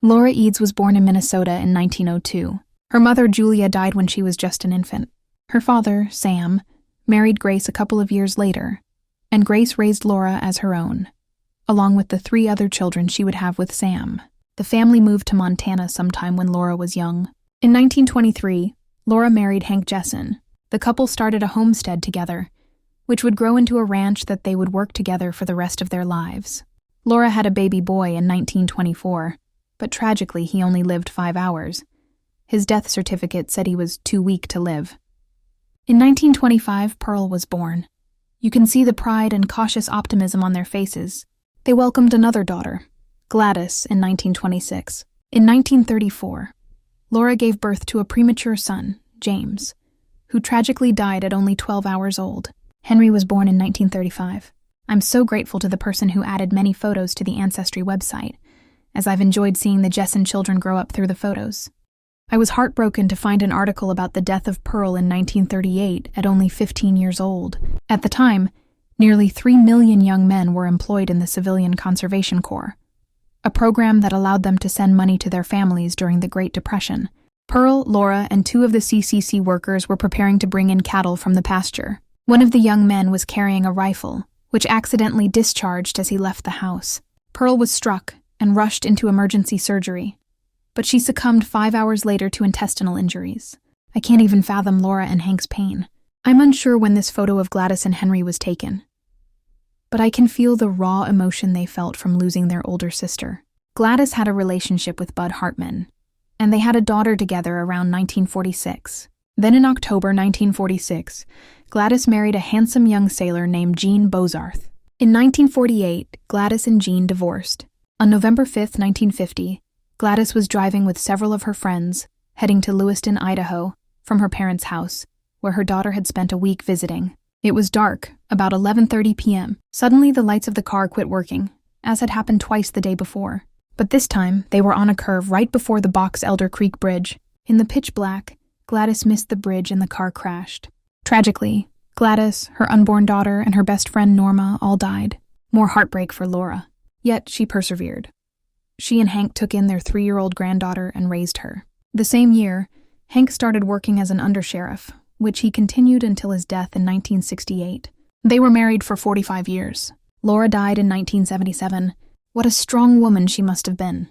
Laura Eads was born in Minnesota in 1902. Her mother, Julia, died when she was just an infant. Her father, Sam, married Grace a couple of years later, and Grace raised Laura as her own, along with the 3 other children she would have with Sam. The family moved to Montana sometime when Laura was young. In 1923, Laura married Hank Jessen. The couple started a homestead together, which would grow into a ranch that they would work together for the rest of their lives. Laura had a baby boy in 1924, but tragically he only lived 5 hours. His death certificate said he was too weak to live. In 1925, Pearl was born. You can see the pride and cautious optimism on their faces. They welcomed another daughter, Gladys, in 1926. In 1934, Laura gave birth to a premature son, James, who tragically died at only 12 hours old. Henry was born in 1935. I'm so grateful to the person who added many photos to the Ancestry website, as I've enjoyed seeing the Jessen children grow up through the photos. I was heartbroken to find an article about the death of Pearl in 1938 at only 15 years old. At the time, nearly 3 million young men were employed in the Civilian Conservation Corps, a program that allowed them to send money to their families during the Great Depression. Pearl, Laura, and 2 of the CCC workers were preparing to bring in cattle from the pasture. One of the young men was carrying a rifle, which accidentally discharged as he left the house. Pearl was struck and rushed into emergency surgery, but she succumbed 5 hours later to intestinal injuries. I can't even fathom Laura and Hank's pain. I'm unsure when this photo of Gladys and Henry was taken, but I can feel the raw emotion they felt from losing their older sister. Gladys had a relationship with Bud Hartman, and they had a daughter together around 1946. Then in October 1946, Gladys married a handsome young sailor named Gene Bozarth. In 1948, Gladys and Gene divorced. On November 5, 1950, Gladys was driving with several of her friends, heading to Lewiston, Idaho, from her parents' house, where her daughter had spent a week visiting. It was dark, about 11:30 p.m. Suddenly the lights of the car quit working, as had happened twice the day before. But this time, they were on a curve right before the Box Elder Creek Bridge. In the pitch black, Gladys missed the bridge and the car crashed. Tragically, Gladys, her unborn daughter, and her best friend Norma all died. More heartbreak for Laura. Yet she persevered. She and Hank took in their 3-year-old granddaughter and raised her. The same year, Hank started working as an undersheriff, which he continued until his death in 1968. They were married for 45 years. Laura died in 1977. What a strong woman she must have been.